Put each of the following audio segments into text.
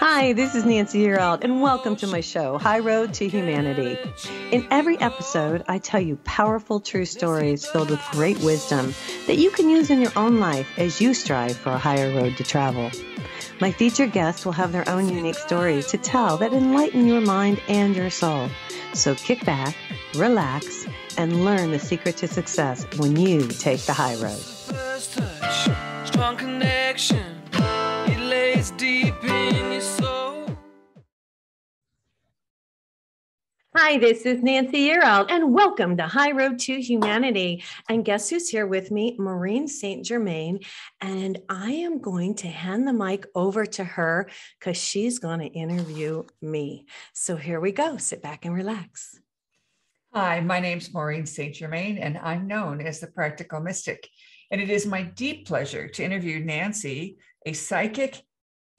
Hi, this is Nancy Yearout, and welcome to my show, High Road to Humanity. In every episode, I tell you powerful true stories filled with great wisdom that you can use in your own life as you strive for a higher road to travel. My featured guests will have their own unique stories to tell that enlighten your mind and your soul. So kick back, relax, and learn the secret to success when you take the high road. First touch, strong connection, it lays deep in your soul. Hi, this is Nancy Yearout, and welcome to High Road to Humanity. And guess who's here with me? Maureen St.Germain. And I am going to hand the mic over to her because she's going to interview me. So here we go. Sit back and relax. Hi, my name's Maureen St.Germain, and I'm known as the Practical Mystic. And it is my deep pleasure to interview Nancy, a psychic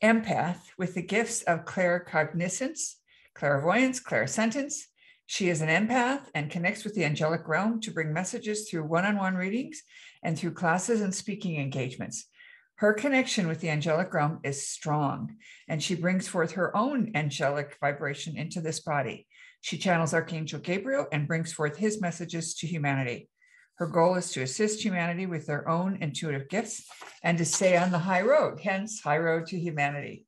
empath with the gifts of claircognizance, clairvoyance, clairsentience. She is an empath and connects with the angelic realm to bring messages through one-on-one readings and through classes and speaking engagements. Her connection with the angelic realm is strong, and she brings forth her own angelic vibration into this body. She channels Archangel Gabriel and brings forth his messages to humanity. Her goal is to assist humanity with their own intuitive gifts and to stay on the high road, hence High Road to Humanity.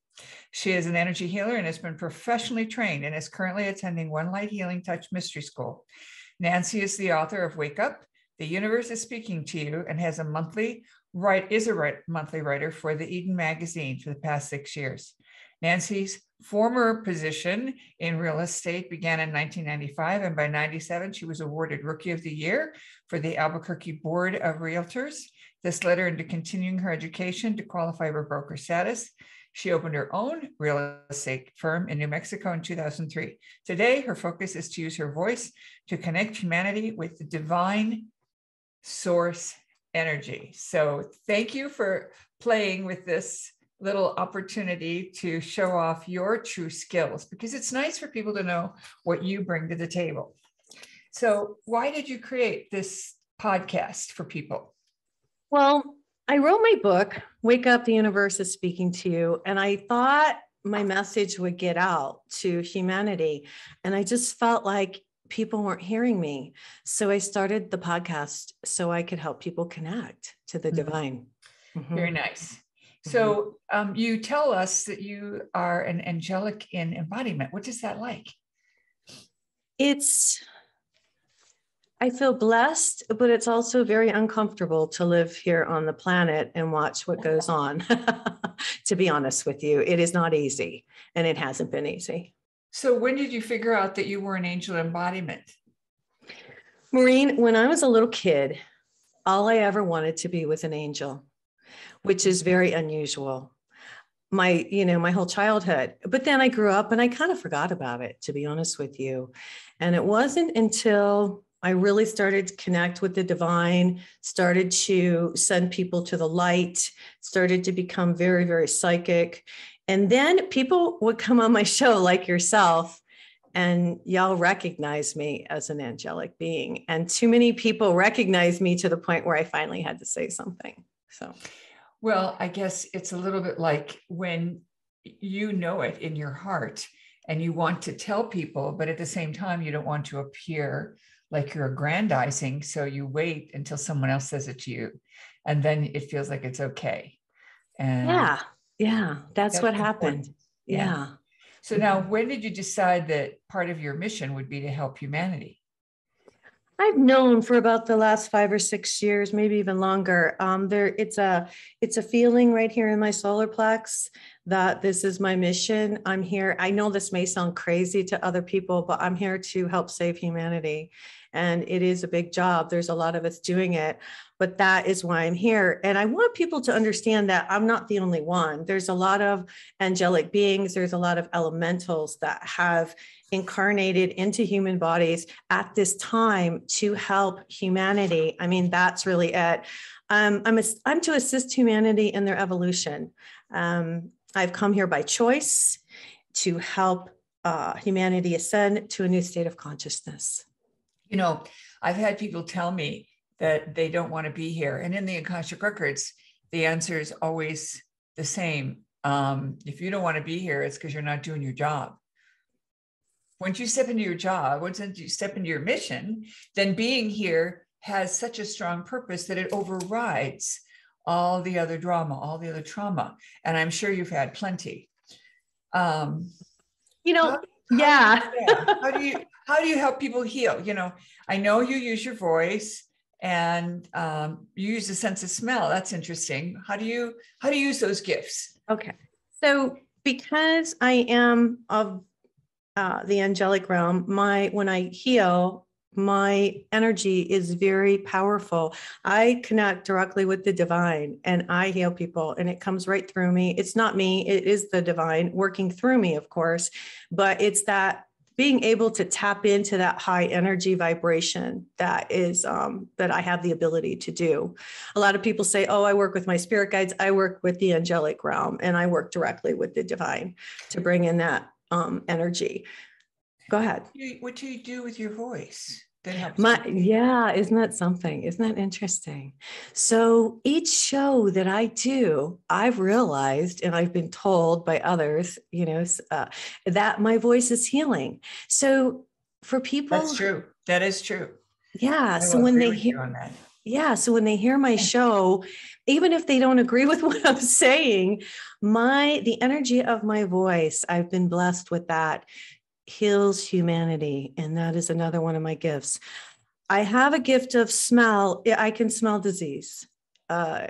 She is an energy healer and has been professionally trained and is currently attending One Light Healing Touch Mystery School. Nancy is the author of Wake Up, The Universe is Speaking to You, and is a monthly writer for the Eden magazine for the past 6 years. Nancy's former position in real estate began in 1995, and by 97, she was awarded Rookie of the Year for the Albuquerque Board of Realtors. This led her into continuing her education to qualify for broker status. She opened her own real estate firm in New Mexico in 2003. Today, her focus is to use her voice to connect humanity with the divine source energy. So thank you for playing with this little opportunity to show off your true skills, because it's nice for people to know what you bring to the table. So why did you create this podcast for people? Well, I wrote my book, Wake Up, The Universe is Speaking to You, and I thought my message would get out to humanity. And I just felt like people weren't hearing me. So I started the podcast so I could help people connect to the divine. Very nice. So you tell us that you are an angelic in embodiment. What is that like? I feel blessed, but it's also very uncomfortable to live here on the planet and watch what goes on. To be honest with you, it is not easy, and it hasn't been easy. So when did you figure out that you were an angel embodiment? Maureen, when I was a little kid, all I ever wanted to be was an angel, which is very unusual. My whole childhood. But then I grew up and I kind of forgot about it, to be honest with you. And it wasn't until I really started to connect with the divine, started to send people to the light, started to become very, very psychic. And then people would come on my show like yourself, and y'all recognize me as an angelic being. And too many people recognize me to the point where I finally had to say something. So, well, I guess it's a little bit like when you know it in your heart and you want to tell people, but at the same time, you don't want to appear like you're aggrandizing. So you wait until someone else says it to you, and then it feels like it's okay. And yeah, that's what happened. Important. Yeah. So now, when did you decide that part of your mission would be to help humanity? I've known for about the last 5 or 6 years, maybe even longer. It's a feeling right here in my solar plex that this is my mission. I'm here. I know this may sound crazy to other people, but I'm here to help save humanity. And it is a big job. There's a lot of us doing it, but that is why I'm here. And I want people to understand that I'm not the only one. There's a lot of angelic beings. There's a lot of elementals that have incarnated into human bodies at this time to help humanity. I mean, that's really it. I'm to assist humanity in their evolution. I've come here by choice to help humanity ascend to a new state of consciousness. You know, I've had people tell me that they don't want to be here. And in the Akashic Records, the answer is always the same. If you don't want to be here, it's because you're not doing your job. Once you step into your job, once you step into your mission, then being here has such a strong purpose that it overrides all the other drama, all the other trauma. And I'm sure you've had plenty. You know, yeah. How do you help people heal? You know, I know you use your voice and you use a sense of smell. That's interesting. How do you use those gifts? Okay. So because I am of the angelic realm, when I heal, my energy is very powerful. I connect directly with the divine and I heal people and it comes right through me. It's not me, it is the divine working through me, of course, but it's that being able to tap into that high energy vibration that is that I have the ability to do. A lot of people say, oh, I work with my spirit guides. I work with the angelic realm and I work directly with the divine to bring in that energy. Go ahead. What do you do with your voice that helps? Yeah, isn't that something? Isn't that interesting? So each show that I do, I've realized, and I've been told by others, that my voice is healing. So for people, that's true. That is true. Yeah. So when they hear on that. Yeah. So when they hear my show, even if they don't agree with what I'm saying, the energy of my voice, I've been blessed with that, heals humanity. And that is another one of my gifts. I have a gift of smell. I can smell disease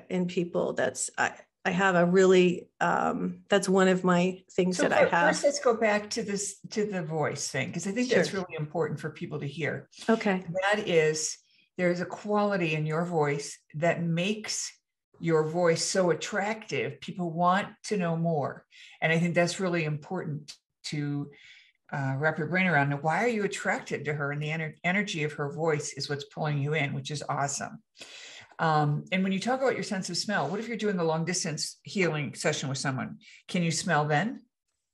in people. I have a really, that's one of my things that I have. First, let's go back to the voice thing, because I think that's really important for people to hear. Okay. That is, there's a quality in your voice that makes your voice so attractive. People want to know more. And I think that's really important to wrap your brain around. Now, why are you attracted to her? And the energy of her voice is what's pulling you in, which is awesome. And when you talk about your sense of smell, what if you're doing a long distance healing session with someone? Can you smell then?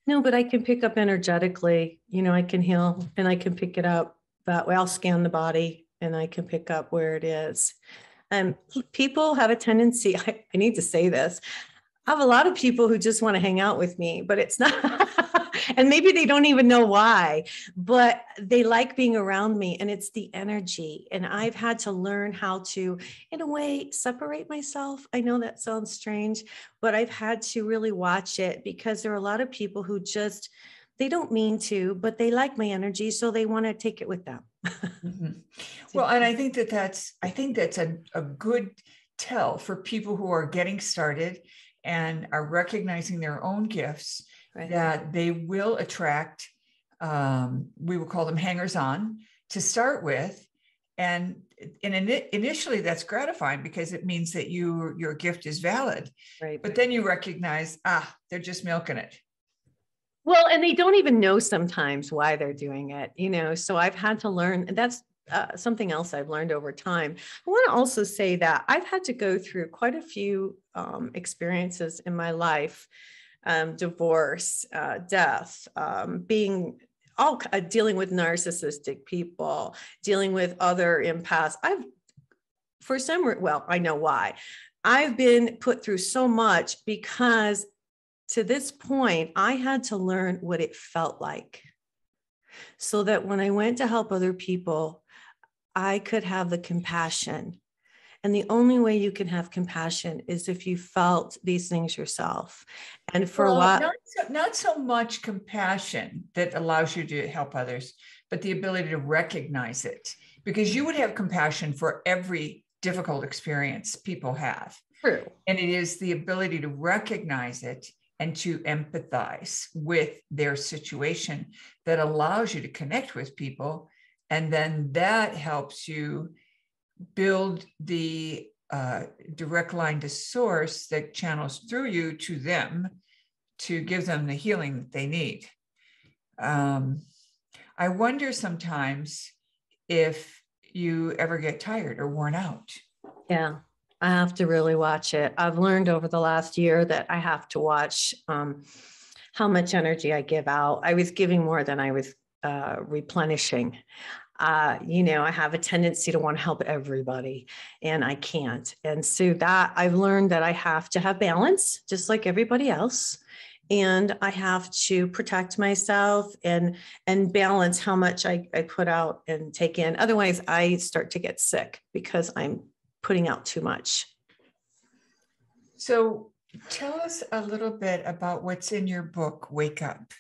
No, but I can pick up energetically. I can heal and I can pick it up that way. I'll scan the body and I can pick up where it is. People have a tendency, I need to say this, I have a lot of people who just want to hang out with me, but it's not, and maybe they don't even know why, but they like being around me and it's the energy. And I've had to learn how to, in a way, separate myself. I know that sounds strange, but I've had to really watch it because there are a lot of people who just, they don't mean to, but they like my energy. So they want to take it with them. Mm-hmm. Well, and I think that's a good tell for people who are getting started and are recognizing their own gifts, right, that they will attract, we will call them hangers on to start with. And initially that's gratifying because it means that your gift is valid, right? But then you recognize, they're just milking it. Well, and they don't even know sometimes why they're doing it, so I've had to learn, and that's something else I've learned over time. I want to also say that I've had to go through quite a few experiences in my life, divorce, death, dealing with narcissistic people, dealing with other empaths. I know why. I've been put through so much because to this point, I had to learn what it felt like so that when I went to help other people, I could have the compassion. And the only way you can have compassion is if you felt these things yourself. And for a while, not so much compassion that allows you to help others, but the ability to recognize it, because you would have compassion for every difficult experience people have. True. And it is the ability to recognize it and to empathize with their situation that allows you to connect with people. And then that helps you build the direct line to source that channels through you to them to give them the healing that they need. I wonder sometimes if you ever get tired or worn out. Yeah. I have to really watch it. I've learned over the last year that I have to watch how much energy I give out. I was giving more than I was replenishing. I have a tendency to want to help everybody, and I can't. And so that I've learned that I have to have balance, just like everybody else. And I have to protect myself and balance how much I put out and take in. Otherwise, I start to get sick because I'm putting out too much. So tell us a little bit about what's in your book, Wake Up.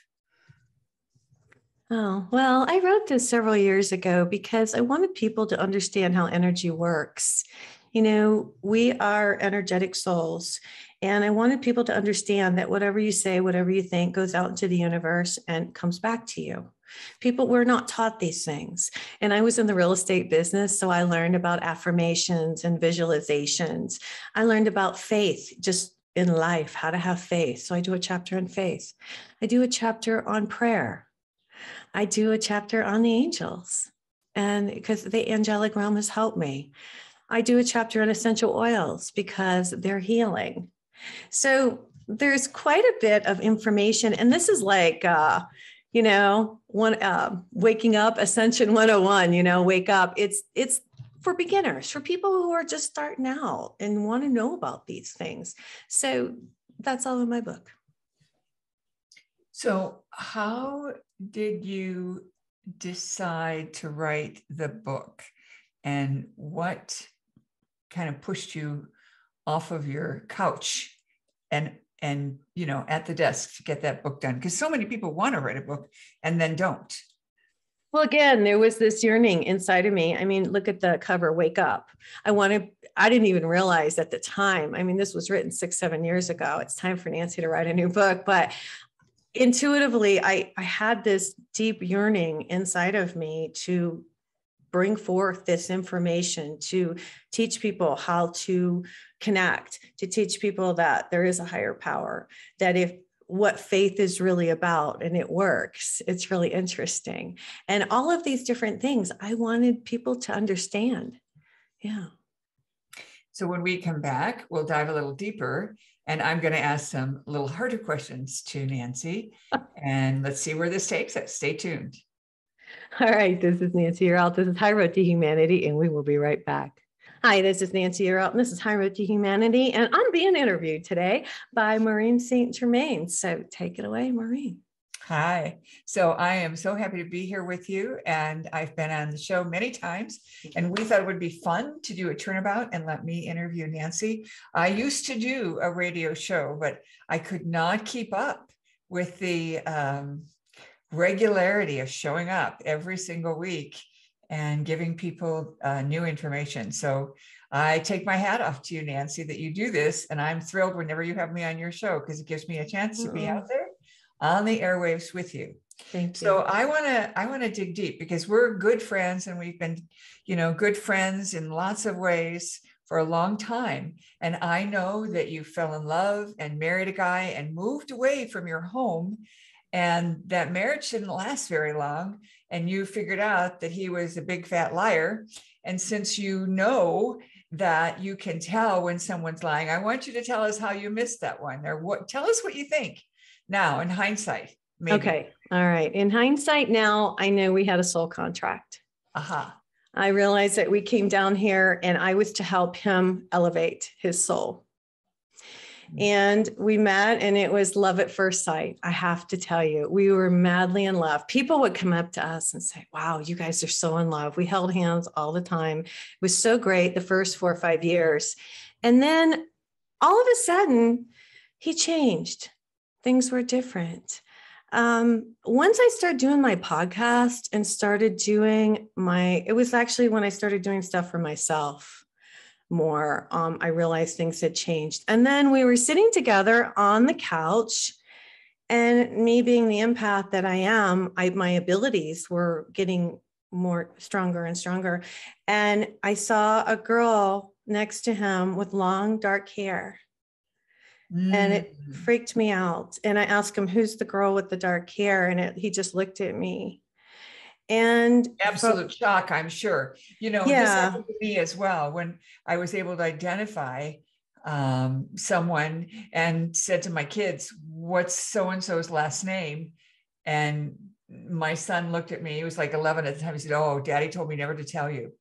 Oh, well, I wrote this several years ago because I wanted people to understand how energy works. We are energetic souls, and I wanted people to understand that whatever you say, whatever you think goes out into the universe and comes back to you. People were not taught these things. And I was in the real estate business, so I learned about affirmations and visualizations. I learned about faith just in life, how to have faith. So I do a chapter on faith. I do a chapter on prayer. I do a chapter on the angels, and because the angelic realm has helped me. I do a chapter on essential oils because they're healing. So there's quite a bit of information. And this is like, waking up, Ascension 101, wake up. It's for beginners, for people who are just starting out and want to know about these things. So that's all in my book. So how did you decide to write the book, and what kind of pushed you off of your couch and at the desk to get that book done? Because so many people want to write a book and then don't. Well, again, there was this yearning inside of me. I mean, look at the cover, Wake Up. I didn't even realize at the time, this was written 6-7 years ago. It's time for Nancy to write a new book, but intuitively, I had this deep yearning inside of me to bring forth this information, to teach people how to connect, to teach people that there is a higher power, that if what faith is really about and it works, it's really interesting. And all of these different things, I wanted people to understand. Yeah. So when we come back, we'll dive a little deeper, and I'm going to ask some little harder questions to Nancy, and let's see where this takes us. Stay tuned. All right, this is Nancy Yearout. This is High Road to Humanity, and we will be right back. Hi, this is Nancy Yearout, and this is High Road to Humanity, and I'm being interviewed today by Maureen St.Germain. So take it away, Maureen. Hi. So I am so happy to be here with you, and I've been on the show many times, and we thought it would be fun to do a turnabout and let me interview Nancy. I used to do a radio show, but I could not keep up with the regularity of showing up every single week and giving people new information. So I take my hat off to you, Nancy, that you do this. And I'm thrilled whenever you have me on your show, because it gives me a chance to be out there on the airwaves with you. Thank you. So I want to dig deep, because we're good friends, and we've been, good friends in lots of ways for a long time. And I know that you fell in love and married a guy and moved away from your home, and that marriage didn't last very long. And you figured out that he was a big fat liar. And since you know that you can tell when someone's lying, I want you to tell us how you missed that one, or tell us what you think now in hindsight. Maybe. Okay. All right. In hindsight now, I know we had a soul contract. Aha. I realized that we came down here and I was to help him elevate his soul. And we met, and it was love at first sight. I have to tell you, we were madly in love. People would come up to us and say, wow, you guys are so in love. We held hands all the time. It was so great the first 4 or 5 years. And then all of a sudden, he changed. Things were different. Once I started doing my podcast and started doing it was actually when I started doing stuff for myself more, I realized things had changed. And then we were sitting together on the couch, and me being the empath that I am, my abilities were getting stronger and stronger. And I saw a girl next to him with long, dark hair. And it freaked me out. And I asked him, who's the girl with the dark hair? And he just looked at me. And absolute shock, I'm sure. This happened to me as well, when I was able to identify someone and said to my kids, what's so-and-so's last name? And my son looked at me, he was like 11 at the time. He said, "Oh, Daddy told me never to tell you."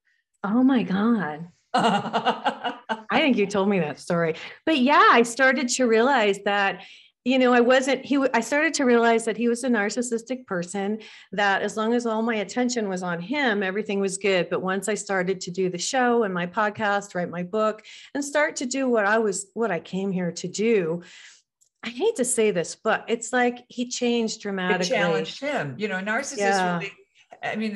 Oh my God. I think you told me that story. But yeah, I started to realize that, I started to realize that he was a narcissistic person, that as long as all my attention was on him, everything was good. But once I started to do the show and my podcast, write my book, and start to do what I came here to do, I hate to say this, but it's like he changed It dramatically. challenged him. Narcissists really, I mean,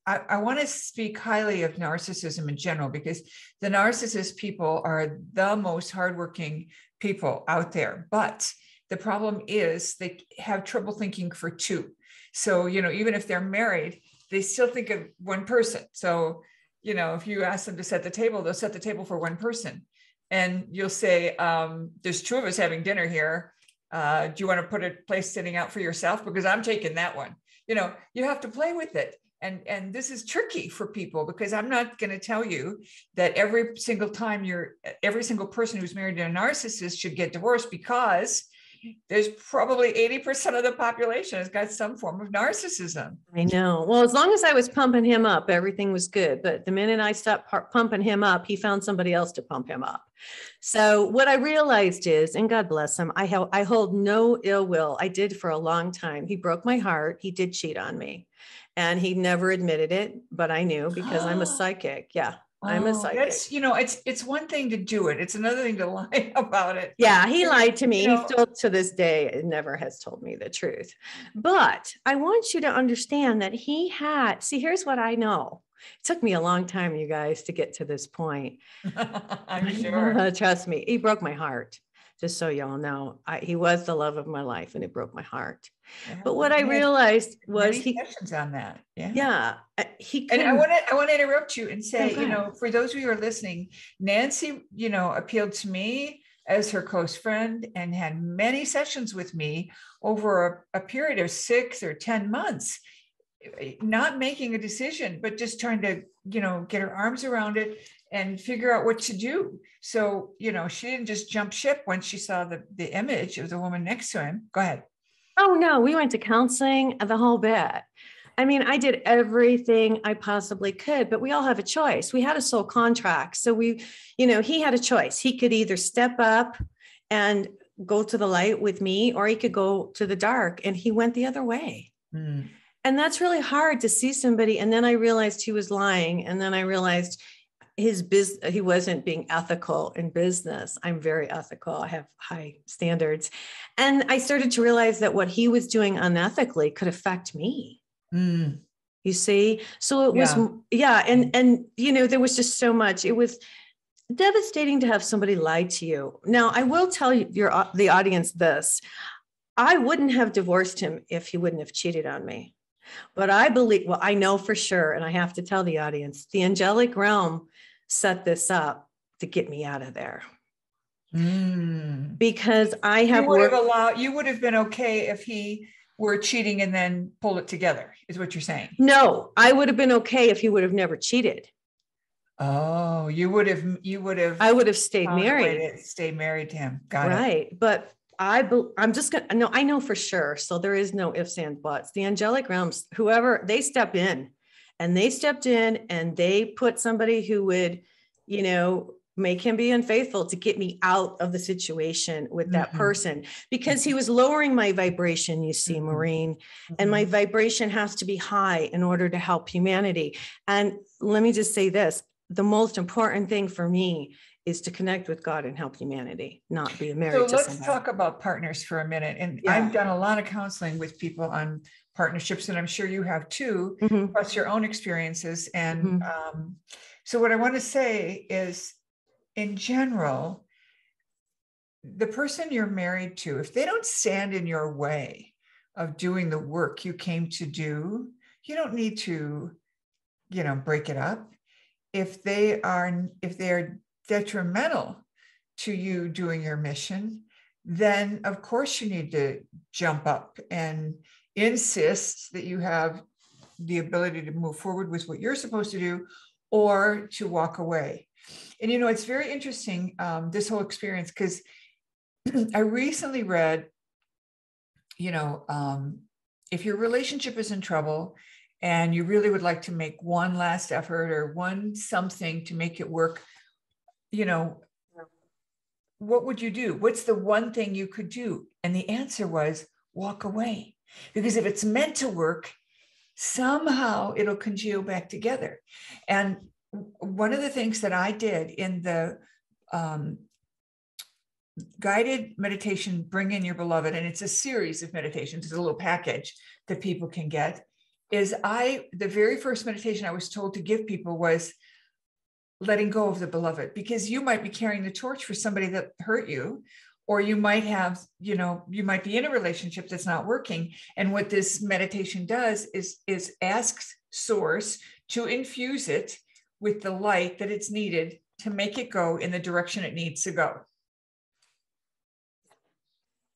I want to speak highly of narcissism in general, because the narcissist people are the most hardworking people out there. But the problem is they have trouble thinking for two. So, even if they're married, they still think of one person. So, if you ask them to set the table, they'll set the table for one person. And you'll say, there's two of us having dinner here. Do you want to put a place sitting out for yourself? Because I'm taking that one. You have to play with it. And this is tricky for people, because I'm not going to tell you that every single person who's married to a narcissist should get divorced, because there's probably 80% of the population has got some form of narcissism. I know. Well, as long as I was pumping him up, everything was good. But the minute I stopped pumping him up, he found somebody else to pump him up. So what I realized is, and God bless him, I hold no ill will. I did for a long time. He broke my heart. He did cheat on me. And he never admitted it, but I knew, because I'm a psychic. Yeah. I'm a psychic. That's, it's one thing to do it. It's another thing to lie about it. Yeah, he lied to me. He still, to this day, never has told me the truth. But I want you to understand that here's what I know. It took me a long time, you guys, to get to this point. I'm sure. Trust me, he broke my heart. Just so y'all know, he was the love of my life, and it broke my heart. Yeah, but what I realized was sessions on that. Yeah. And I want to interrupt you and say, for those of you who are listening, Nancy, appealed to me as her close friend and had many sessions with me over a period of 6 or 10 months, not making a decision, but just trying to, get her arms around it and figure out what to do. So, she didn't just jump ship when she saw the image of the woman next to him. Go ahead. Oh, no, we went to counseling, the whole bit. I mean, I did everything I possibly could, but we all have a choice. We had a soul contract. So he had a choice. He could either step up and go to the light with me, or he could go to the dark, and he went the other way. Mm. And that's really hard to see somebody. And then I realized he was lying. And then I realized he wasn't being ethical in business. I'm very ethical. I have high standards. And I started to realize that what he was doing unethically could affect me. Mm. You see? So it was, And there was just so much. It was devastating to have somebody lie to you. Now, I will tell you, the audience this. I wouldn't have divorced him if he wouldn't have cheated on me. But I know for sure, and I have to tell the audience, the angelic realm set this up to get me out of there. Because I have you would have been okay if he were cheating and then pulled it together, is what you're saying? No, I would have been okay if he would have never cheated. Oh, I would have stayed married. Stay married to him. Got it. Right. But I'm just going to, no, I know for sure. So there is no ifs and buts. The angelic realms, whoever, they step in, and they stepped in and they put somebody who would, make him be unfaithful to get me out of the situation with that person, because he was lowering my vibration, you see, Maureen, and my vibration has to be high in order to help humanity. And let me just say this, the most important thing for me is to connect with God and help humanity, not be married to somebody. So let's talk about partners for a minute. And I've done a lot of counseling with people on partnerships, and I'm sure you have too, plus your own experiences. And so what I want to say is, in general, the person you're married to, if they don't stand in your way of doing the work you came to do, you don't need to, break it up. If they are detrimental to you doing your mission, then of course you need to jump up and insist that you have the ability to move forward with what you're supposed to do, or to walk away. And, it's very interesting, this whole experience, because I recently read, if your relationship is in trouble and you really would like to make one last effort or one something to make it work, you know, what would you do? What's the one thing you could do? And the answer was walk away. Because if it's meant to work, somehow it'll congeal back together. And one of the things that I did in the guided meditation, Bring in Your Beloved, and it's a series of meditations, it's a little package that people can get, is the very first meditation I was told to give people was letting go of the beloved, because you might be carrying the torch for somebody that hurt you, or you might have, you might be in a relationship that's not working. And what this meditation does is asks Source to infuse it with the light that it's needed to make it go in the direction it needs to go.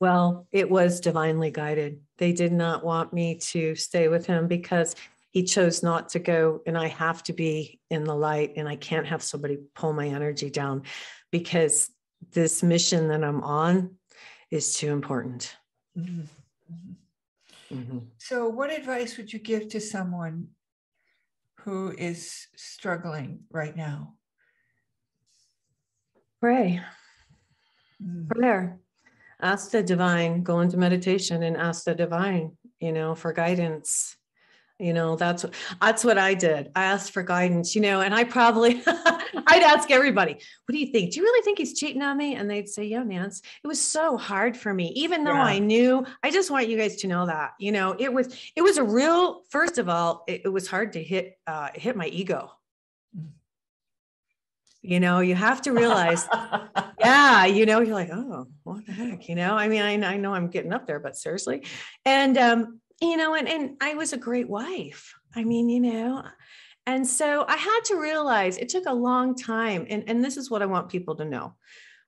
Well, it was divinely guided. They did not want me to stay with him because he chose not to go, and I have to be in the light, and I can't have somebody pull my energy down because this mission that I'm on is too important. Mm-hmm. Mm-hmm. So what advice would you give to someone who is struggling right now? Pray. Prayer. Ask the divine, go into meditation and ask the divine, for guidance. That's what I did. I asked for guidance, and I probably, I'd ask everybody, what do you think? Do you really think he's cheating on me? And they'd say, yeah, Nance. It was so hard for me, even though I knew. I just want you guys to know that, it was a real, first of all, it was hard to hit my ego. You have to realize, you're like, oh, what the heck, I know I'm getting up there, but seriously. And, and I was a great wife. And so I had to realize it took a long time. And this is what I want people to know.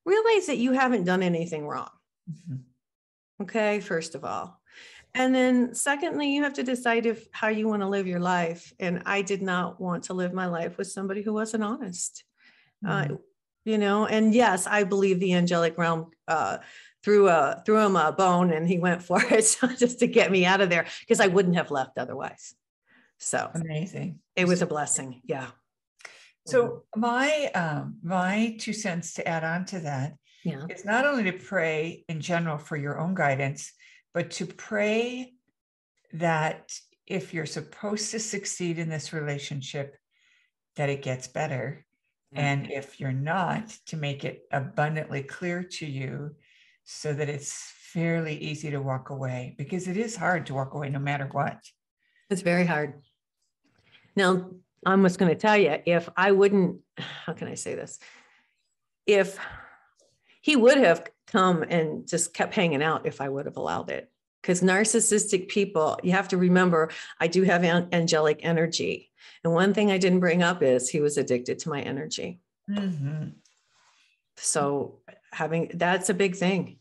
Realize that you haven't done anything wrong. Mm-hmm. Okay. First of all. And then secondly, you have to decide how you want to live your life. And I did not want to live my life with somebody who wasn't honest. Mm-hmm. And yes, I believe the angelic realm threw him a bone and he went for it just to get me out of there because I wouldn't have left otherwise. So amazing. It was a blessing. Yeah. So my 2 cents to add on to that is not only to pray in general for your own guidance, but to pray that if you're supposed to succeed in this relationship, that it gets better. And if you're not, to make it abundantly clear to you so that it's fairly easy to walk away, because it is hard to walk away no matter what. It's very hard. Now, I'm just going to tell you, if I wouldn't, how can I say this? If he would have come and just kept hanging out, if I would have allowed it, because narcissistic people, you have to remember, I do have angelic energy. And one thing I didn't bring up is he was addicted to my energy. Mm-hmm. So that's a big thing.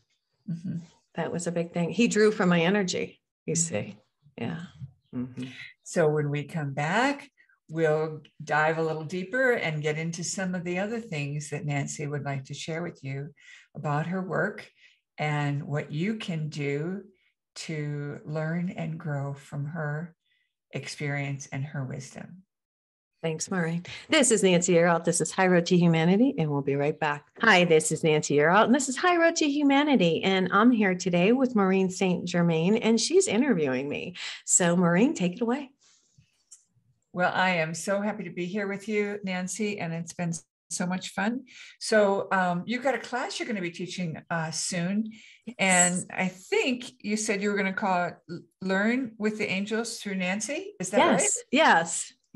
Mm-hmm. That was a big thing. He drew from my energy, you see. Yeah. Mm-hmm. So when we come back, we'll dive a little deeper and get into some of the other things that Nancy would like to share with you about her work and what you can do to learn and grow from her experience and her wisdom. Thanks, Maureen. This is Nancy Yearout. This is High Road to Humanity, and we'll be right back. Hi, this is Nancy Yearout, and this is High Road to Humanity, and I'm here today with Maureen St.Germain, and she's interviewing me. So, Maureen, take it away. Well, I am so happy to be here with you, Nancy, and it's been so much fun. So you've got a class you're going to be teaching soon. Yes. And I think you said you were going to call it Learn with the Angels through Nancy. Is that right?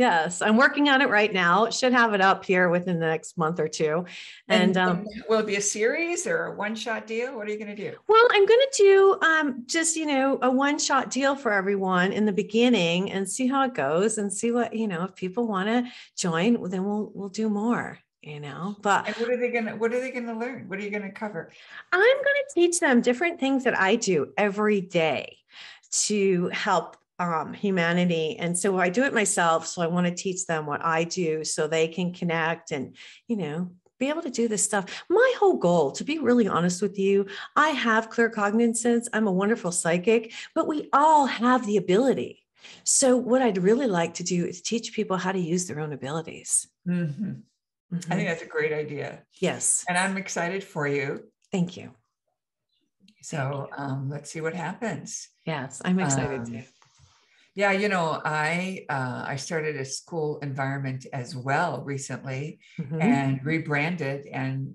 Yes. I'm working on it right now. Should have it up here within the next month or two. And will it be a series or a one-shot deal? What are you going to do? Well, I'm going to do just, a one-shot deal for everyone in the beginning and see how it goes and see what, if people want to join, then we'll do more. But and what are they going to learn? What are you going to cover? I'm going to teach them different things that I do every day to help humanity. And so I do it myself. So I want to teach them what I do so they can connect and, be able to do this stuff. My whole goal, to be really honest with you, I have clear cognizance. I'm a wonderful psychic, but we all have the ability. So what I'd really like to do is teach people how to use their own abilities. Mm-hmm. I think that's a great idea. Yes. And I'm excited for you. Thank you. So let's see what happens. Yes, I'm excited too. Yeah, you know, I started a school environment as well recently, and rebranded and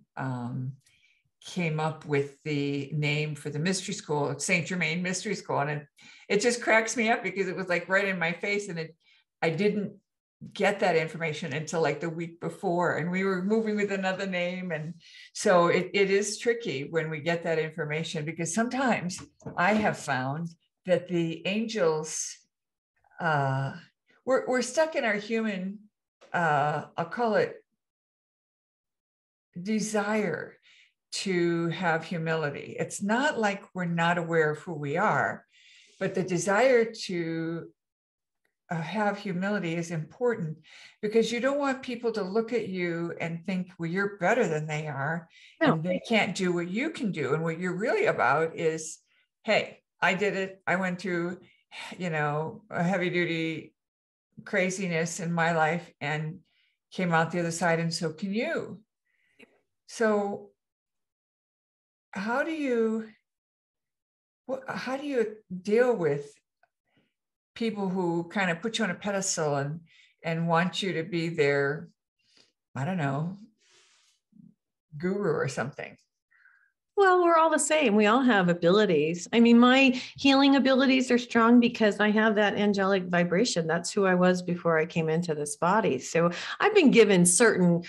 came up with the name for the mystery school, St. Germain Mystery School. And it just cracks me up because it was like right in my face, and I didn't get that information until like the week before, and we were moving with another name. And so it is tricky when we get that information, because sometimes I have found that the angels, we're stuck in our human, I'll call it desire to have humility. It's not like we're not aware of who we are, but the desire to have humility is important, because you don't want people to look at you and think, well, you're better than they are, and they can't do what you can do. And what you're really about is, hey, I did it. I went through, you know, a heavy duty craziness in my life and came out the other side, and so can you. So how do you deal with people who kind of put you on a pedestal and want you to be their, I don't know, guru or something? Well, we're all the same. We all have abilities. I mean, my healing abilities are strong because I have that angelic vibration. That's who I was before I came into this body. So I've been given certain,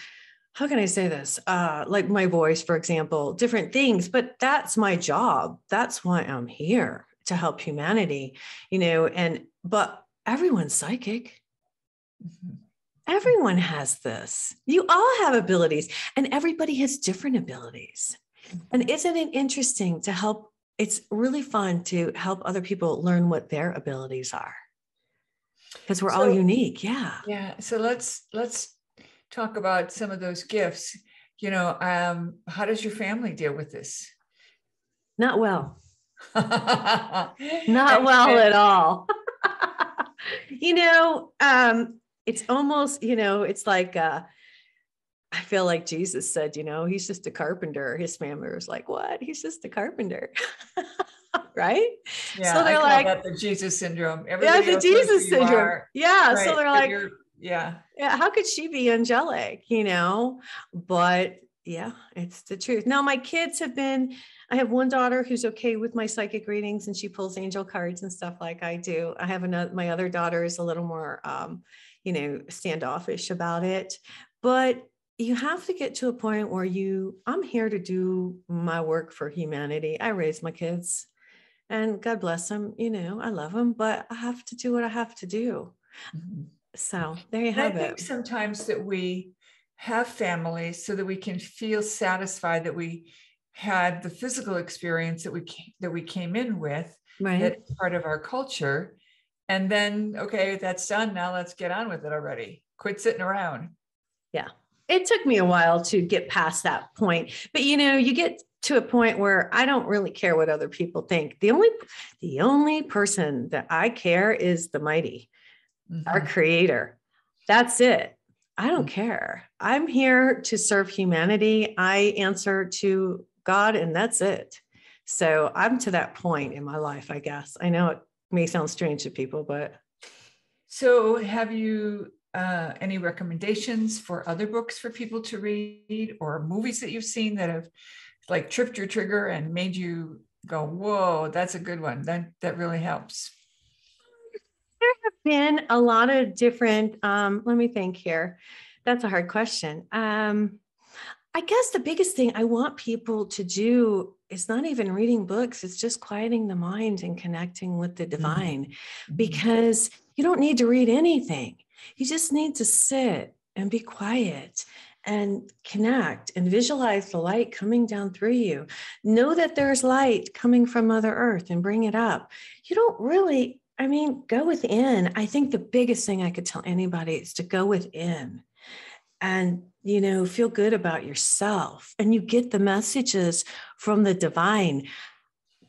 how can I say this? Like my voice, for example, different things, but that's my job. That's why I'm here, to help humanity, you know, but everyone's psychic. Everyone has this. You all have abilities, and everybody has different abilities. And isn't it interesting to help? It's really fun to help other people learn what their abilities are, because we're all unique. Yeah. Yeah. So let's talk about some of those gifts. You know, how does your family deal with this? Not well. Not well at all. You know, it's almost, you know, it's like, I feel like Jesus said, you know, he's just a carpenter. His family was like, what? He's just a carpenter. Right? Yeah. So they're like that the Jesus syndrome. Everybody the Jesus syndrome. Yeah. Right. So they're like, yeah. How could she be angelic? You know, but yeah, it's the truth. Now, my kids I have one daughter who's okay with my psychic readings, and she pulls angel cards and stuff like I do. I have my other daughter is a little more, you know, standoffish about it, but you have to get to a point where I'm here to do my work for humanity. I raise my kids, and God bless them. You know, I love them, but I have to do what I have to do. So there you have it. I think sometimes that we have families so that we can feel satisfied that we had the physical experience that we came in with, right? That's part of our culture. And then, okay, that's done. Now let's get on with it already. Quit sitting around. Yeah. It took me a while to get past that point, but you know, you get to a point where I don't really care what other people think. The only person that I care is the mighty, our creator. That's it. I don't care. I'm here to serve humanity. I answer to God, and that's it. So I'm to that point in my life, I guess. I know it may sound strange to people, but. So have you any recommendations for other books for people to read, or movies that you've seen that have like tripped your trigger and made you go, whoa, that's a good one. That really helps. There have been a lot of different, let me think here. That's a hard question. I guess the biggest thing I want people to do is not even reading books. It's just quieting the mind and connecting with the divine, because you don't need to read anything. You just need to sit and be quiet and connect and visualize the light coming down through you. Know that there's light coming from Mother Earth and bring it up. You don't really, go within. I think the biggest thing I could tell anybody is to go within and feel good about yourself, and you get the messages from the divine,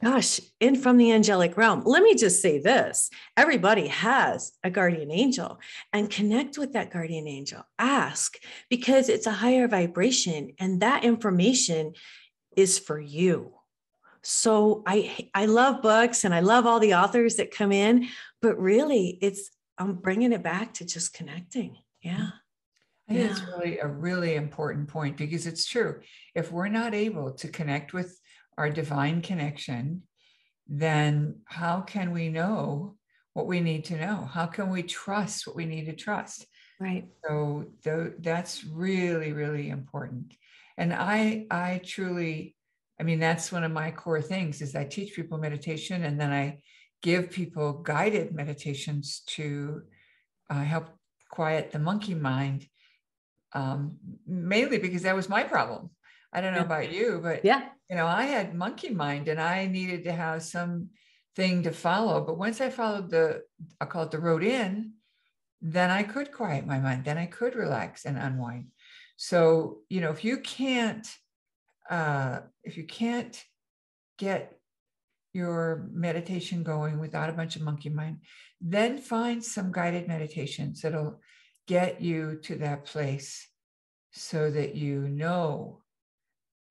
gosh, and from the angelic realm. Let me just say this. Everybody has a guardian angel, and connect with that guardian angel. Ask, because it's a higher vibration, and that information is for you. So I love books, and I love all the authors that come in, but really I'm bringing it back to just connecting. Yeah. I think it's really a really important point, because it's true. If we're not able to connect with our divine connection, then how can we know what we need to know? How can we trust what we need to trust? Right. So that's really, really important. And I truly, I mean, that's one of my core things is I teach people meditation, and then I give people guided meditations to help quiet the monkey mind, mainly because that was my problem. I don't know about you, but I had monkey mind, and I needed to have something to follow. But once I followed I'll call it the road in, then I could quiet my mind. Then I could relax and unwind. So, if you can't get your meditation going without a bunch of monkey mind, then find some guided meditations that'll get you to that place so that you know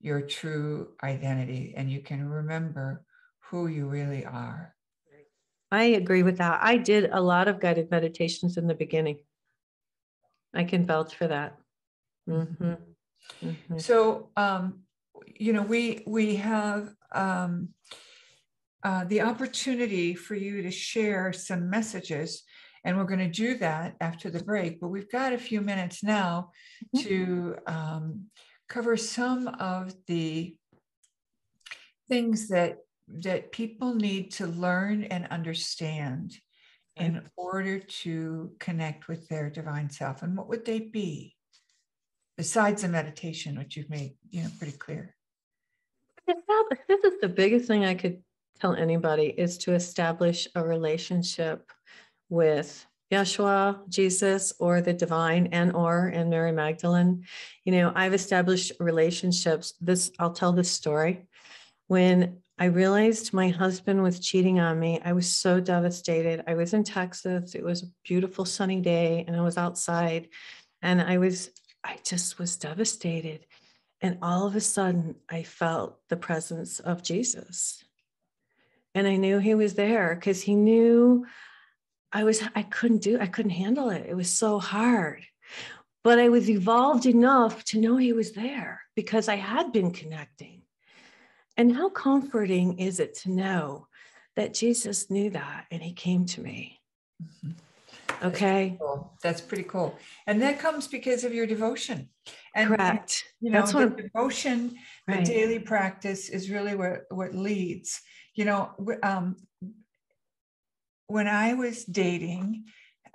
your true identity and you can remember who you really are. I agree with that. I did a lot of guided meditations in the beginning. I can vouch for that. Mm-hmm. Mm-hmm. So, we have the opportunity for you to share some messages, and we're going to do that after the break. But we've got a few minutes now to cover some of the things that people need to learn and understand in order to connect with their divine self. And what would they be besides the meditation, which you've made pretty clear? This is the biggest thing I could tell anybody, is to establish a relationship with Yeshua, Jesus, or the divine, and Mary Magdalene. I've established relationships. I'll tell this story. When I realized my husband was cheating on me, I was so devastated. I was in Texas. It was a beautiful sunny day, and I was outside, and I just was devastated. And all of a sudden, I felt the presence of Jesus. And I knew he was there because he knew I couldn't handle it. It was so hard. But I was evolved enough to know he was there because I had been connecting. And how comforting is it to know that Jesus knew that and he came to me? Mm-hmm. Okay. That's pretty cool. And that comes because of your devotion. And correct. That's the devotion, the daily practice is really what leads. When I was dating,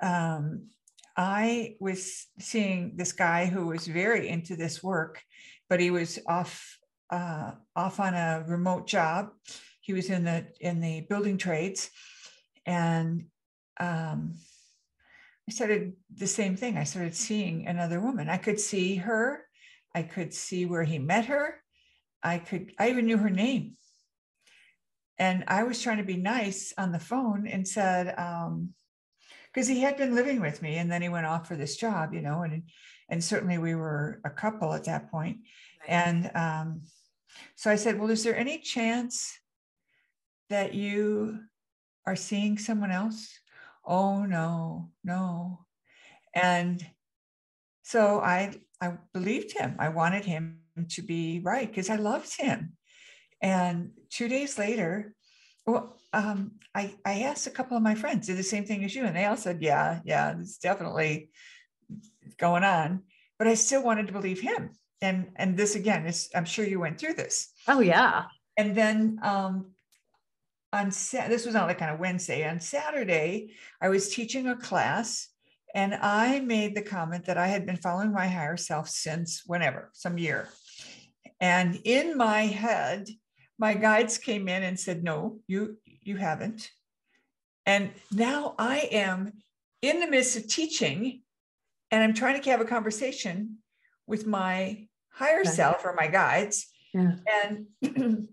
I was seeing this guy who was very into this work, but he was off on a remote job. He was in the building trades, and I started the same thing. I started seeing another woman. I could see her. I could see where he met her. I even knew her name. And I was trying to be nice on the phone and said, because he had been living with me and then he went off for this job, and certainly we were a couple at that point. Right. And so I said, well, is there any chance that you are seeing someone else? Oh, no. And so I believed him. I wanted him to be right because I loved him. And 2 days later, I asked a couple of my friends, did the same thing as you. And they all said, yeah, it's definitely going on. But I still wanted to believe him. And this again is, I'm sure you went through this. Oh, yeah. And then this was on like on a Wednesday. On Saturday, I was teaching a class, and I made the comment that I had been following my higher self since whenever, some year. And in my head, my guides came in and said, no, you haven't. And now I am in the midst of teaching, and I'm trying to have a conversation with my higher Okay. self or my guides. Yeah. And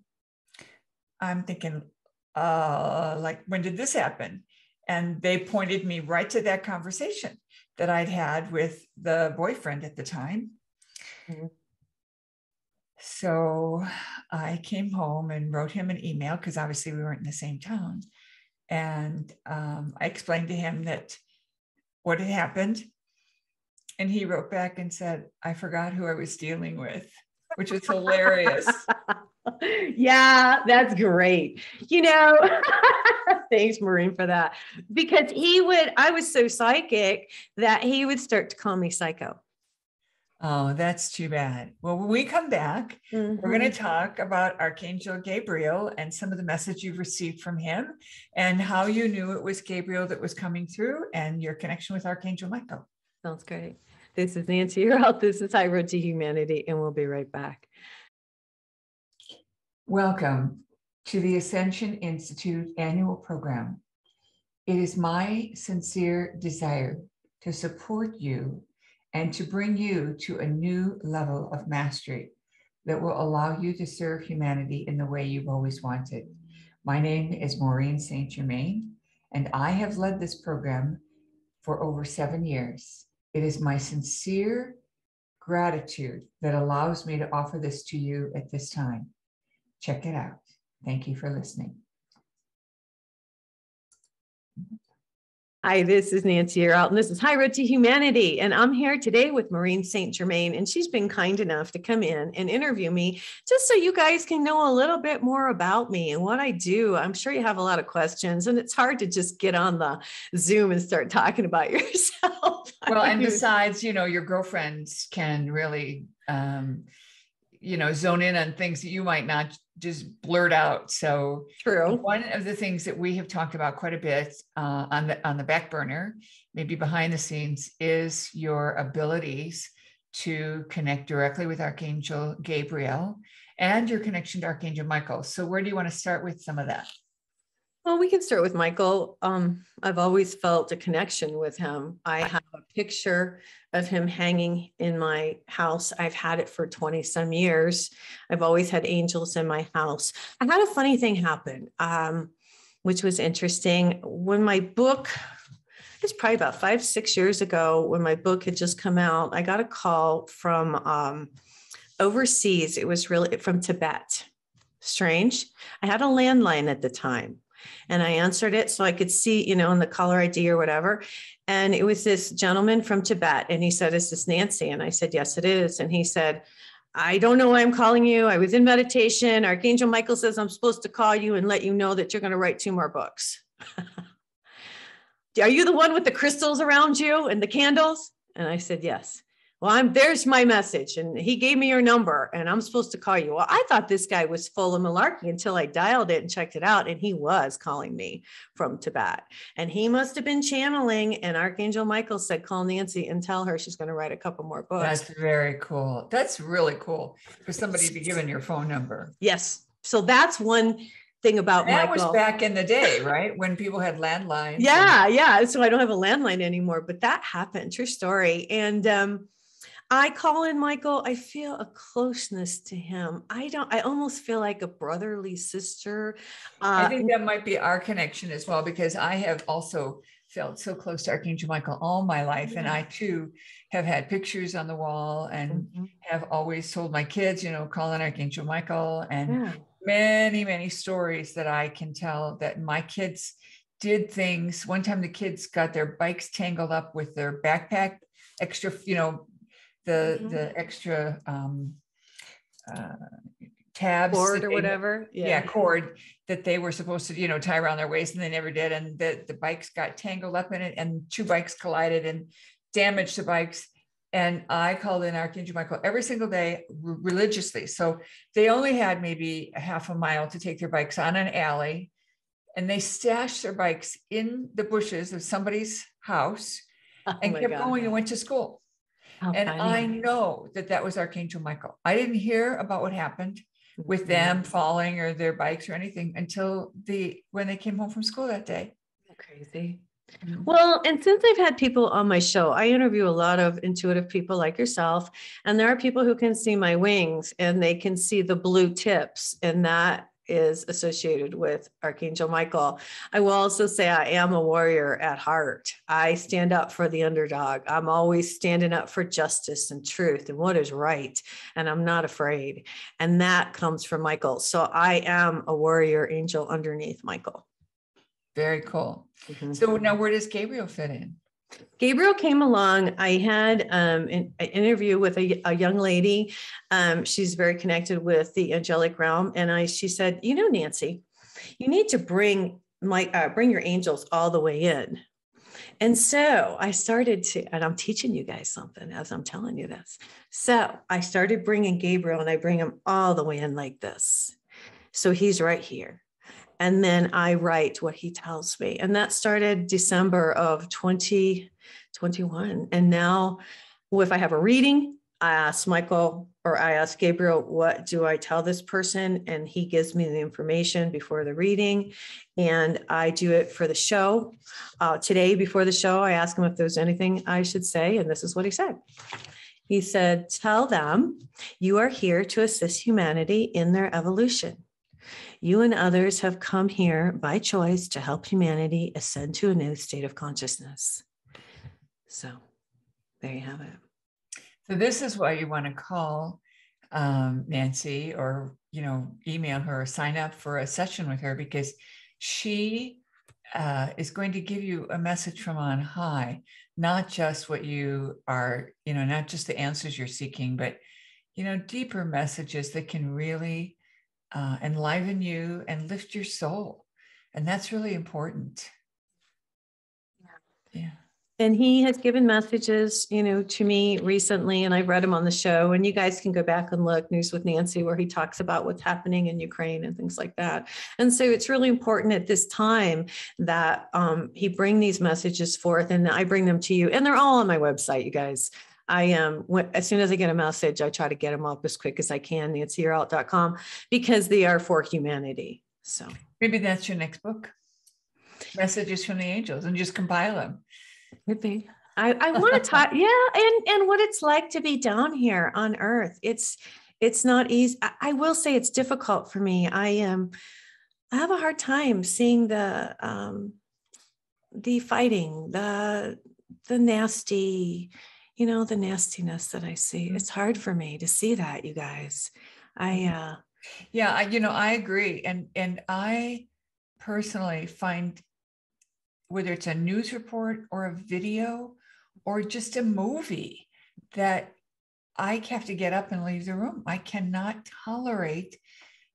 I'm thinking, like, when did this happen? And they pointed me right to that conversation that I'd had with the boyfriend at the time. Mhm. So I came home and wrote him an email, because obviously we weren't in the same town. And I explained to him that what had happened. And he wrote back and said, I forgot who I was dealing with, which was hilarious. Yeah, that's great. You know, thanks, Maureen, for that. Because I was so psychic that he would start to call me psycho. Oh, that's too bad. Well, when we come back, we're going to talk about Archangel Gabriel and some of the message you've received from him and how you knew it was Gabriel that was coming through and your connection with Archangel Michael. Sounds great. This is Nancy Yearout. This is High Road to Humanity, and we'll be right back. Welcome to the Ascension Institute annual program. It is my sincere desire to support you and to bring you to a new level of mastery that will allow you to serve humanity in the way you've always wanted. My name is Maureen St.Germain, and I have led this program for over 7 years. It is my sincere gratitude that allows me to offer this to you at this time. Check it out. Thank you for listening. Hi, this is Nancy Yearout, and this is High Road to Humanity. And I'm here today with Maureen St.Germain, and she's been kind enough to come in and interview me just so you guys can know a little bit more about me and what I do. I'm sure you have a lot of questions, and it's hard to just get on the Zoom and start talking about yourself. Well, and besides, your girlfriends can really, zone in on things that you might not just blurt out. So True. One of the things that we have talked about quite a bit on the back burner, maybe behind the scenes, is your abilities to connect directly with Archangel Gabriel and your connection to Archangel Michael. So where do you want to start with some of that? Well, we can start with Michael. I've always felt a connection with him. I have a picture of him hanging in my house. I've had it for 20 some years. I've always had angels in my house. I had a funny thing happen, which was interesting. When my book, it's probably about 5-6 years ago, when my book had just come out, I got a call from overseas. It was really from Tibet. Strange. I had a landline at the time. And I answered it so I could see, in the caller ID or whatever. And it was this gentleman from Tibet. And he said, is this Nancy? And I said, yes, it is. And he said, I don't know why I'm calling you. I was in meditation. Archangel Michael says I'm supposed to call you and let you know that you're going to write 2 more books. Are you the one with the crystals around you and the candles? And I said, yes. Well, there's my message. And he gave me your number and I'm supposed to call you. Well, I thought this guy was full of malarkey until I dialed it and checked it out. And he was calling me from Tibet. And he must have been channeling. And Archangel Michael said, call Nancy and tell her she's going to write a couple more books. That's very cool. That's really cool for somebody to be given your phone number. Yes. So that's one thing about that Michael. Was back in the day, right? When people had landlines. Yeah. So I don't have a landline anymore, but that happened. True story. And, I call in Michael. I feel a closeness to him. I almost feel like a brotherly sister. I think that might be our connection as well, because I have also felt so close to Archangel Michael all my life. Yeah. And I too have had pictures on the wall and have always told my kids, call in Archangel Michael, and many, many stories that I can tell that my kids did things. One time the kids got their bikes tangled up with their backpack, extra, the extra tabs cord or whatever. Cord that they were supposed to tie around their waist, and they never did, and the bikes got tangled up in it, and 2 bikes collided and damaged the bikes. And I called in Archangel Michael every single day religiously. So they only had maybe a half a mile to take their bikes on an alley, and they stashed their bikes in the bushes of somebody's house and kept going and went to school. And funny. I know that was Archangel Michael. I didn't hear about what happened with them falling or their bikes or anything until when they came home from school that day. Crazy. Well, and since I've had people on my show, I interview a lot of intuitive people like yourself, and there are people who can see my wings and they can see the blue tips, and that is associated with Archangel Michael. I will also say I am a warrior at heart. I stand up for the underdog. I'm always standing up for justice and truth and what is right, and I'm not afraid. And that comes from Michael. So I am a warrior angel underneath Michael. Very cool. Mm-hmm. So now where does Gabriel fit in? Gabriel came along. I had an interview with a young lady. She's very connected with the angelic realm. And she said, you know, Nancy, you need to bring your angels all the way in. And so I started to, and I'm teaching you guys something as I'm telling you this. So I started bringing Gabriel, and I bring him all the way in like this. So he's right here. And then I write what he tells me. And that started December of 2021. And now if I have a reading, I ask Michael or I ask Gabriel, what do I tell this person? And he gives me the information before the reading. And I do it for the show. Today, before the show, I asked him if there's anything I should say. And this is what he said. He said, tell them you are here to assist humanity in their evolution. You and others have come here by choice to help humanity ascend to a new state of consciousness. So there you have it. So this is why you want to call Nancy, or, email her or sign up for a session with her, because she is going to give you a message from on high, not just what you are, not just the answers you're seeking, but, deeper messages that can really enliven you and lift your soul. And that's really important. Yeah. And he has given messages, to me recently, and I've read him on the show, and you guys can go back and look News with Nancy, where he talks about what's happening in Ukraine and things like that. And so it's really important at this time that he bring these messages forth, and I bring them to you, and they're all on my website, you guys. As soon as I get a message, I try to get them up as quick as I can, nancyyearout.com, because they are for humanity. So maybe that's your next book, Messages from the Angels, and just compile them. Could be. I want to talk, and what it's like to be down here on Earth. It's not easy. I will say it's difficult for me. I have a hard time seeing the fighting, the nasty, the nastiness that I see. It's hard for me to see that, you guys. I agree. And I personally find, whether it's a news report or a video or just a movie, that I have to get up and leave the room. I cannot tolerate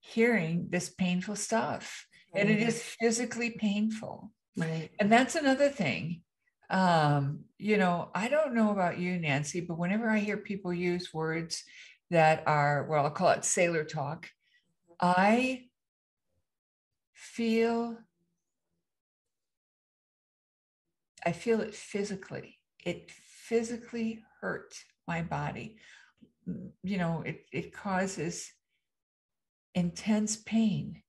hearing this painful stuff. And it is physically painful. Right. And that's another thing. I don't know about you, Nancy, but whenever I hear people use words that are, well, I'll call it sailor talk, I feel it physically. It physically hurts my body. It causes intense pain.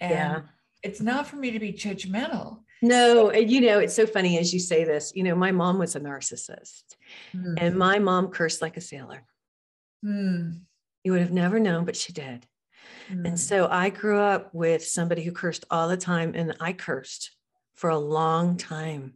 And it's not for me to be judgmental. No, it's so funny as you say this. My mom was a narcissist, and my mom cursed like a sailor. You would have never known, but she did. And so I grew up with somebody who cursed all the time, and I cursed for a long time,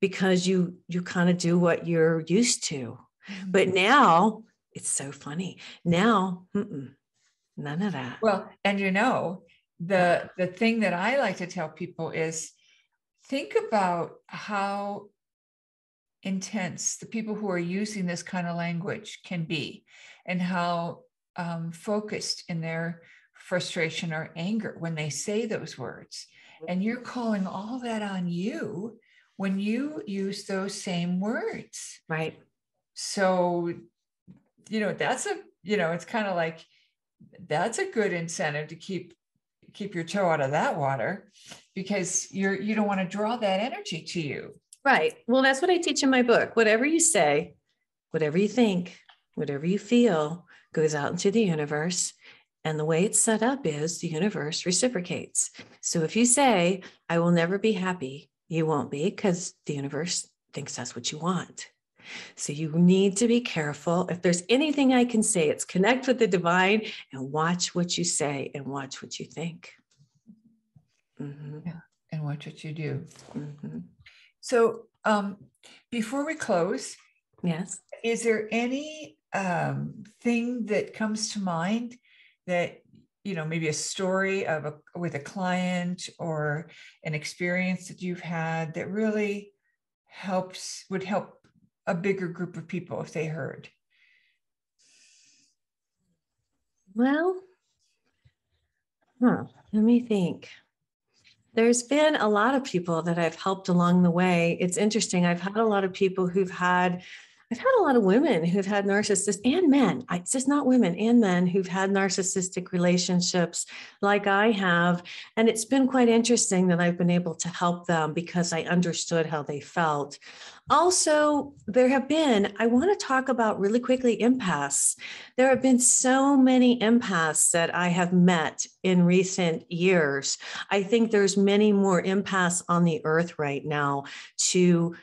because you kind of do what you're used to. But now it's so funny. Now, none of that. Well, and the thing that I like to tell people is, think about how intense the people who are using this kind of language can be, and how focused in their frustration or anger when they say those words. And you're calling all that on you when you use those same words. Right. So, it's kind of like, that's a good incentive to keep your toe out of that water, because you don't want to draw that energy to you. Right. Well, that's what I teach in my book. Whatever you say, whatever you think, whatever you feel goes out into the universe. And the way it's set up is the universe reciprocates. So if you say, I will never be happy, You won't be, because the universe thinks that's what you want. So you need to be careful. If there's anything I can say, it's connect with the divine and watch what you say and watch what you think. Mm-hmm. Yeah, and watch what you do. Mm-hmm. So before we close, Yes. Is there any thing that comes to mind that, maybe a story with a client or an experience that you've had that really would help a bigger group of people if they heard? Well, let me think. There's been a lot of people that I've helped along the way. It's interesting. I've had a lot of people I've had a lot of women who've had narcissistic, and men, it's just not women, and men who've had narcissistic relationships like I have. And it's been quite interesting that I've been able to help them because I understood how they felt. Also, I want to talk about really quickly empaths. There have been so many empaths that I have met in recent years. I think there's many more empaths on the earth right now to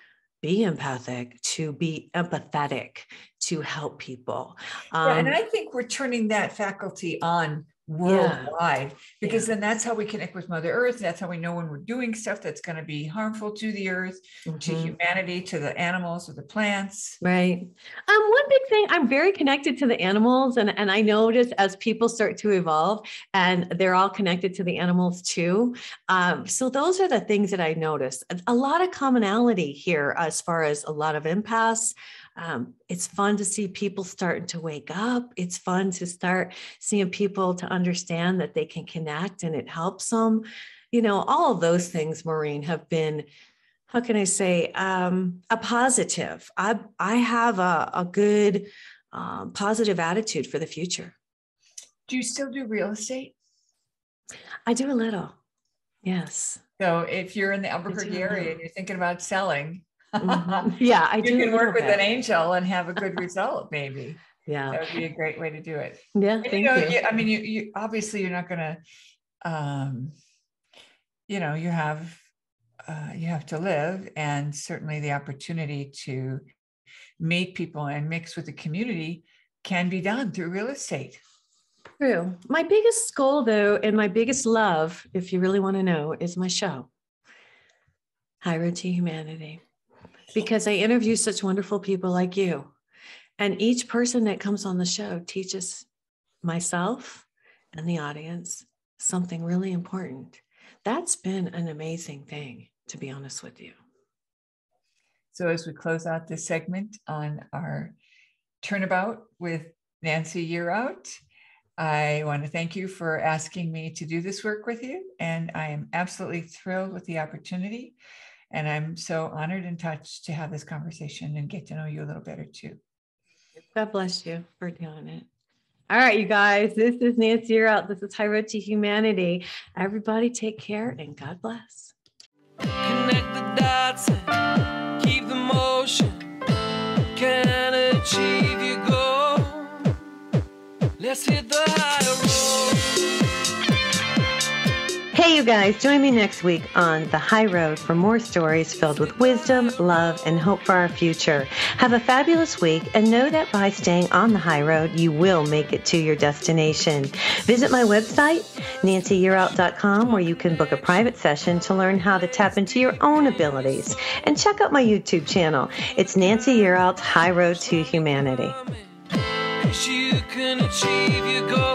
be empathic, to be empathetic, to help people. And I think we're turning that faculty on worldwide, because then that's how we connect with Mother Earth. That's how we know when we're doing stuff that's going to be harmful to the earth, to humanity, to the animals or the plants. Right. One big thing, I'm very connected to the animals, and I notice as people start to evolve, and they're all connected to the animals too. So those are the things that I noticed. A lot of commonality here as far as a lot of empaths. It's fun to see people starting to wake up. It's fun to start seeing people to understand that they can connect and it helps them. All of those things, Maureen, have been, how can I say, a positive. I have a good positive attitude for the future. Do you still do real estate? I do a little. Yes. So if you're in the Albuquerque area and you're thinking about selling, yeah, I do. You can work with an angel and have a good result, maybe. Yeah, that would be a great way to do it. Yeah, and, thank you. I mean, you obviously you're not going to, you have to live, and certainly the opportunity to meet people and mix with the community can be done through real estate. True. My biggest goal, though, and my biggest love, if you really want to know, is my show, High Road to Humanity. Because I interview such wonderful people like you. And each person that comes on the show teaches myself and the audience something really important. That's been an amazing thing, to be honest with you. So as we close out this segment on our turnabout with Nancy Yearout, I want to thank you for asking me to do this work with you. And I am absolutely thrilled with the opportunity. And I'm so honored and touched to have this conversation and get to know you a little better too. God bless you for doing it. All right, you guys, this is Nancy Yearout. This is High Road to Humanity. Everybody take care and God bless. Connect the dots and keep the motion. Can achieve your goal. Let's hit the high road. Hey, you guys, join me next week on The High Road for more stories filled with wisdom, love, and hope for our future. Have a fabulous week, and know that by staying on the high road, you will make it to your destination. Visit my website, nancyyearout.com, where you can book a private session to learn how to tap into your own abilities. And check out my YouTube channel. It's Nancy Yearout's High Road to Humanity. You can achieve your goal.